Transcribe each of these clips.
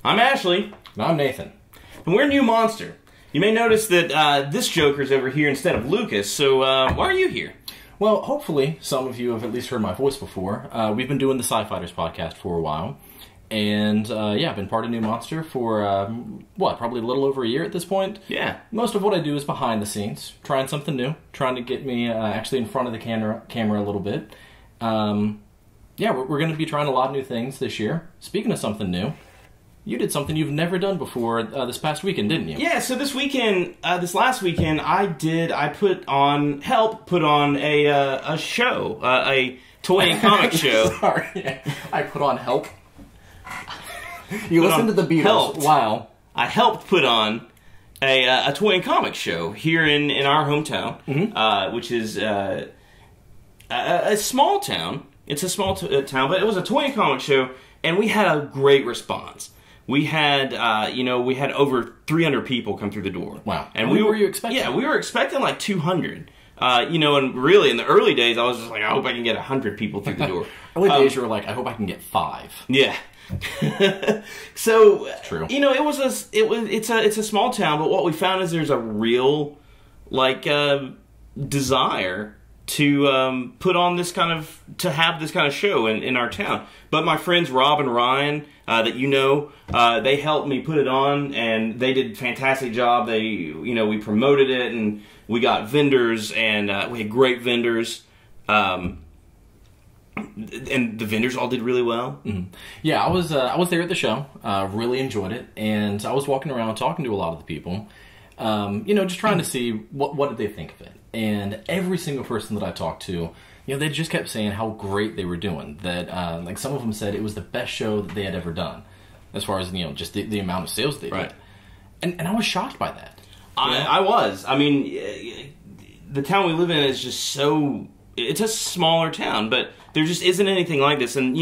I'm Ashley. And I'm Nathan. And we're New Monster. You may notice that this Joker's over here instead of Lucas, so why are you here? Well, hopefully some of you have at least heard my voice before. We've been doing the Sci-Fighters podcast for a while. And, I've been part of New Monster for, probably a little over a year at this point. Yeah. Most of what I do is behind the scenes, trying something new, trying to get me actually in front of the camera a little bit. We're going to be trying a lot of new things this year. Speaking of something new, you did something you've never done before this past weekend, didn't you? Yeah, so this last weekend, I helped put on a show, a toy and comic show. Sorry, I put on Help. You listened to the Beatles. Helped. Wow. I helped put on a toy and comic show here in our hometown, which is a small town. It's a small town, but it was a toy and comic show, and we had a great response. We had, we had over 300 people come through the door. Wow. And what were you expecting? Yeah, we were expecting like 200. And really in the early days, I was just like, I hope I can get 100 people through the door. Early days, you were like, I hope I can get 5. Yeah. So, true. It's a small town, but what we found is there's a real, desire to have this kind of show in our town. But my friends Rob and Ryan, they helped me put it on, and they did a fantastic job. We promoted it, and we got vendors, and we had great vendors. And the vendors all did really well. Mm-hmm. Yeah, I was there at the show. Really enjoyed it, and I was walking around talking to a lot of the people. Just trying to see what did they think of it. And every single person that I talked to, they just kept saying how great they were doing. That some of them said it was the best show that they had ever done, as far as just the amount of sales they did. And I was shocked by that. I was. I mean, the town we live in is just so. It's a smaller town, but there just isn't anything like this. And,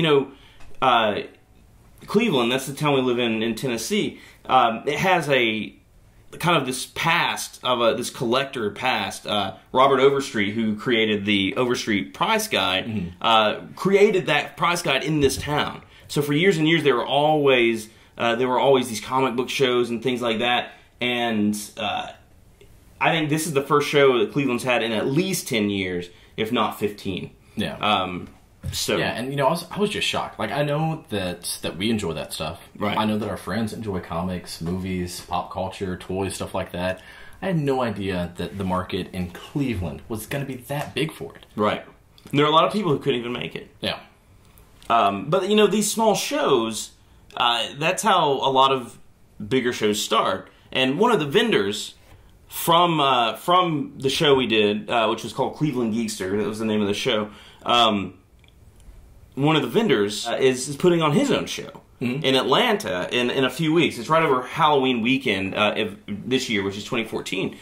Cleveland, that's the town we live in Tennessee, it has a kind of this past of this collector past. Robert Overstreet, who created the Overstreet Price Guide, created that price guide in this town. So for years and years, there were always these comic book shows and things like that. And I think this is the first show that Cleveland's had in at least 10 years. If not 15. Yeah. Yeah, and I was just shocked. Like, I know that we enjoy that stuff. Right. I know that our friends enjoy comics, movies, pop culture, toys, stuff like that. I had no idea that the market in Cleveland was going to be that big for it. Right. And there are a lot of people who couldn't even make it. Yeah. But these small shows, that's how a lot of bigger shows start. And one of the vendors from the show we did, which was called Cleveland Geekster, that was the name of the show, one of the vendors is putting on his own show in Atlanta in a few weeks. It's right over Halloween weekend this year, which is 2014.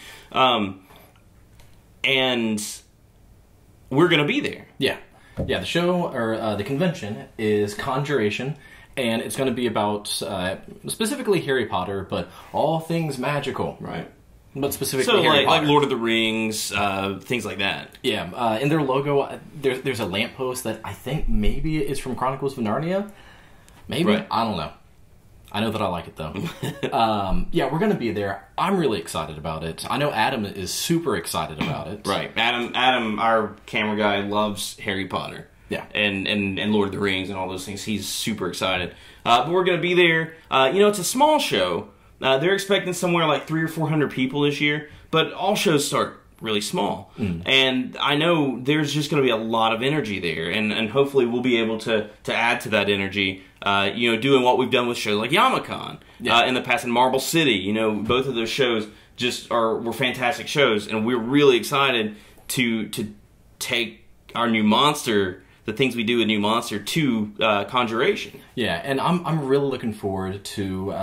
And we're going to be there. Yeah. Yeah, the show, or the convention, is Conjuration, and it's going to be about specifically Harry Potter, but all things magical. Right. But specifically Harry Potter. Like Lord of the Rings, things like that. Yeah, in their logo, there's a lamppost that I think maybe is from Chronicles of Narnia. Maybe? Right. I don't know. I know that I like it, though. We're going to be there. I'm really excited about it. I know Adam is super excited about it. Right. Adam, our camera guy, loves Harry Potter. Yeah. And Lord of the Rings and all those things. He's super excited. But we're going to be there. It's a small show. They're expecting somewhere like 300 or 400 people this year, but all shows start really small. And I know there's just going to be a lot of energy there, and hopefully we'll be able to add to that energy, doing what we've done with shows like Yamacon in the past, in Marble City. Both of those shows were fantastic shows, and we're really excited to take our New Monster, the things we do with New Monster, to Conjuration. Yeah, and I'm really looking forward to...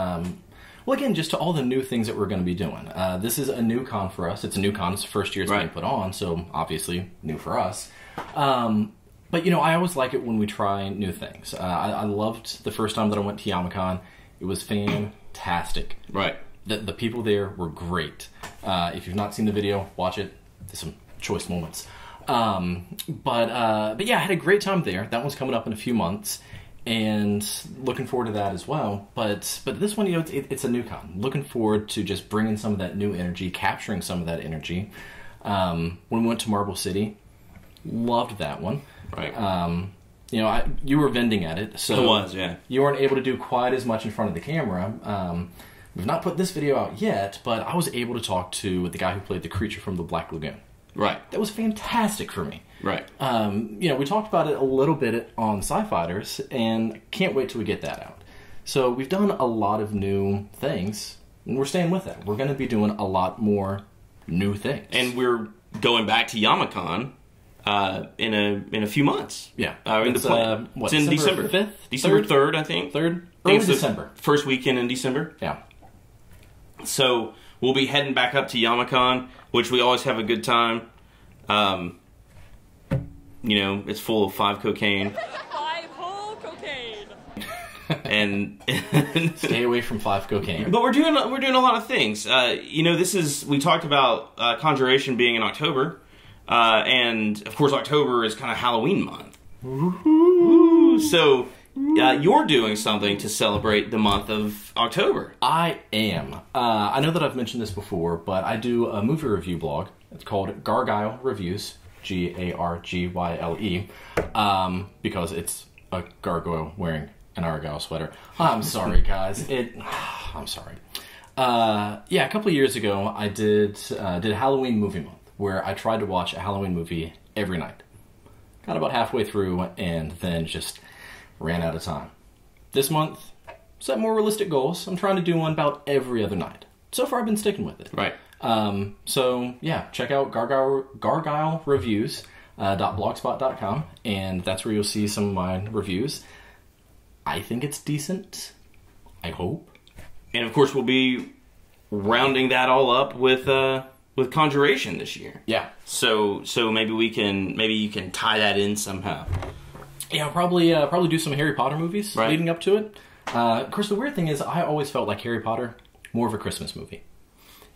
again, just to all the new things that we're going to be doing. This is a new con for us. It's a new con. It's the first year it's being put on, so obviously new for us. But, I always like it when we try new things. I loved the first time that I went to Yamacon. It was fantastic. Right. The people there were great. If you've not seen the video, watch it. There's some choice moments. But yeah, I had a great time there. That one's coming up in a few months. and looking forward to that as well. But this one, it's a new con. Looking forward to just bringing some of that new energy, capturing some of that energy. When we went to Marble City, loved that one. Right. You were vending at it, so it was, yeah. You weren't able to do quite as much in front of the camera. We've not put this video out yet, but I was able to talk to the guy who played the creature from the Black Lagoon. Right. That was fantastic for me. Right. We talked about it a little bit on Sci-Fighters, and can't wait till we get that out. So we've done a lot of new things, and we're staying with that. We're going to be doing a lot more new things. And we're going back to Yamacon in a few months. Yeah. It's in December 5th? December 3rd, I think. 3rd? I think Early December. First weekend in December. Yeah. So we'll be heading back up to Yamacon, which we always have a good time. It's full of 5 cocaine. 5 whole cocaine. and Stay away from 5 cocaine. But we're doing a lot of things. We talked about Conjuration being in October, and of course October is kind of Halloween month. Woo-hoo. So you're doing something to celebrate the month of October. I am. I know that I've mentioned this before, but I do a movie review blog. It's called Gargyle Reviews, Gargyle, because it's a gargoyle wearing an Argyle sweater. I'm sorry, guys. I'm sorry. A couple of years ago, I did a Halloween movie month where I tried to watch a Halloween movie every night. Got about halfway through and then just ran out of time. This month, set more realistic goals. I'm trying to do one about every other night. So far, I've been sticking with it. Right. Check out Gargyle Reviews. .blogspot.com, and that's where you'll see some of my reviews. I think it's decent. I hope. And of course, we'll be rounding that all up with Conjuration this year. Yeah. So maybe you can tie that in somehow. Yeah, I'll probably do some Harry Potter movies right. leading up to it. Of course, the weird thing is, I always felt like Harry Potter more of a Christmas movie.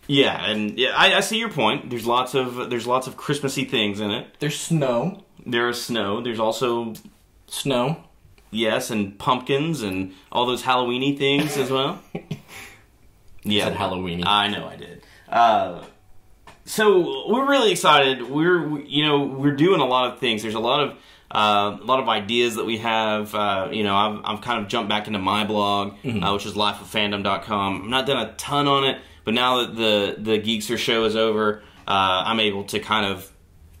Yeah, and I see your point. There's lots of Christmassy things in it. There's snow. There is snow. There's also snow. Yes, and pumpkins and all those Halloweeny things as well. Yeah, said Halloweeny. I know I did. So we're really excited. We're doing a lot of things. There's a lot of ideas that we have. I've kind of jumped back into my blog, which is lifeoffandom.com. I've not done a ton on it. But now that the Geekster show is over, I'm able to kind of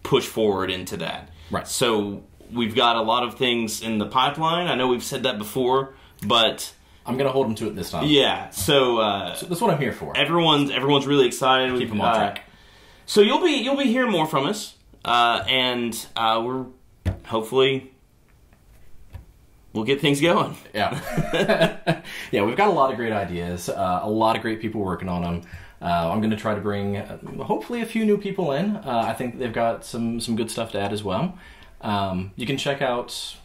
push forward into that. Right. So we've got a lot of things in the pipeline. I know we've said that before, but I'm going to hold them to it this time. Yeah. So that's what I'm here for. Everyone's really excited. Keep them on track. So you'll be hearing more from us, and we're hopefully. We'll get things going. Yeah. Yeah, we've got a lot of great ideas, a lot of great people working on them. I'm going to try to bring, hopefully, a few new people in. I think they've got some good stuff to add as well. You can check out,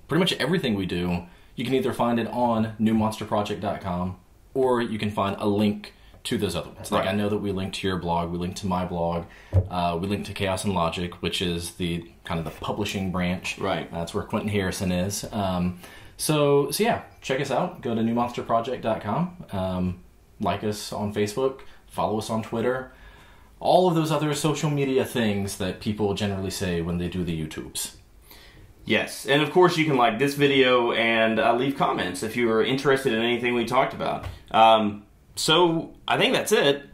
pretty much everything we do. You can either find it on newmonsterproject.com, or you can find a link to those other ones. Like, I know that we link to your blog, we link to my blog, we link to Chaos and Logic, which is the kind of the publishing branch. Right. That's where Quentin Harrison is. So yeah, check us out. Go to newmonsterproject.com. Like us on Facebook. Follow us on Twitter. All of those other social media things that people generally say when they do the YouTubes. Yes, and of course you can like this video and leave comments if you are interested in anything we talked about. So, I think that's it.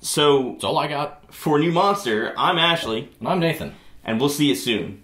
So, that's all I got. For New Monster, I'm Ashley. And I'm Nathan. And we'll see you soon.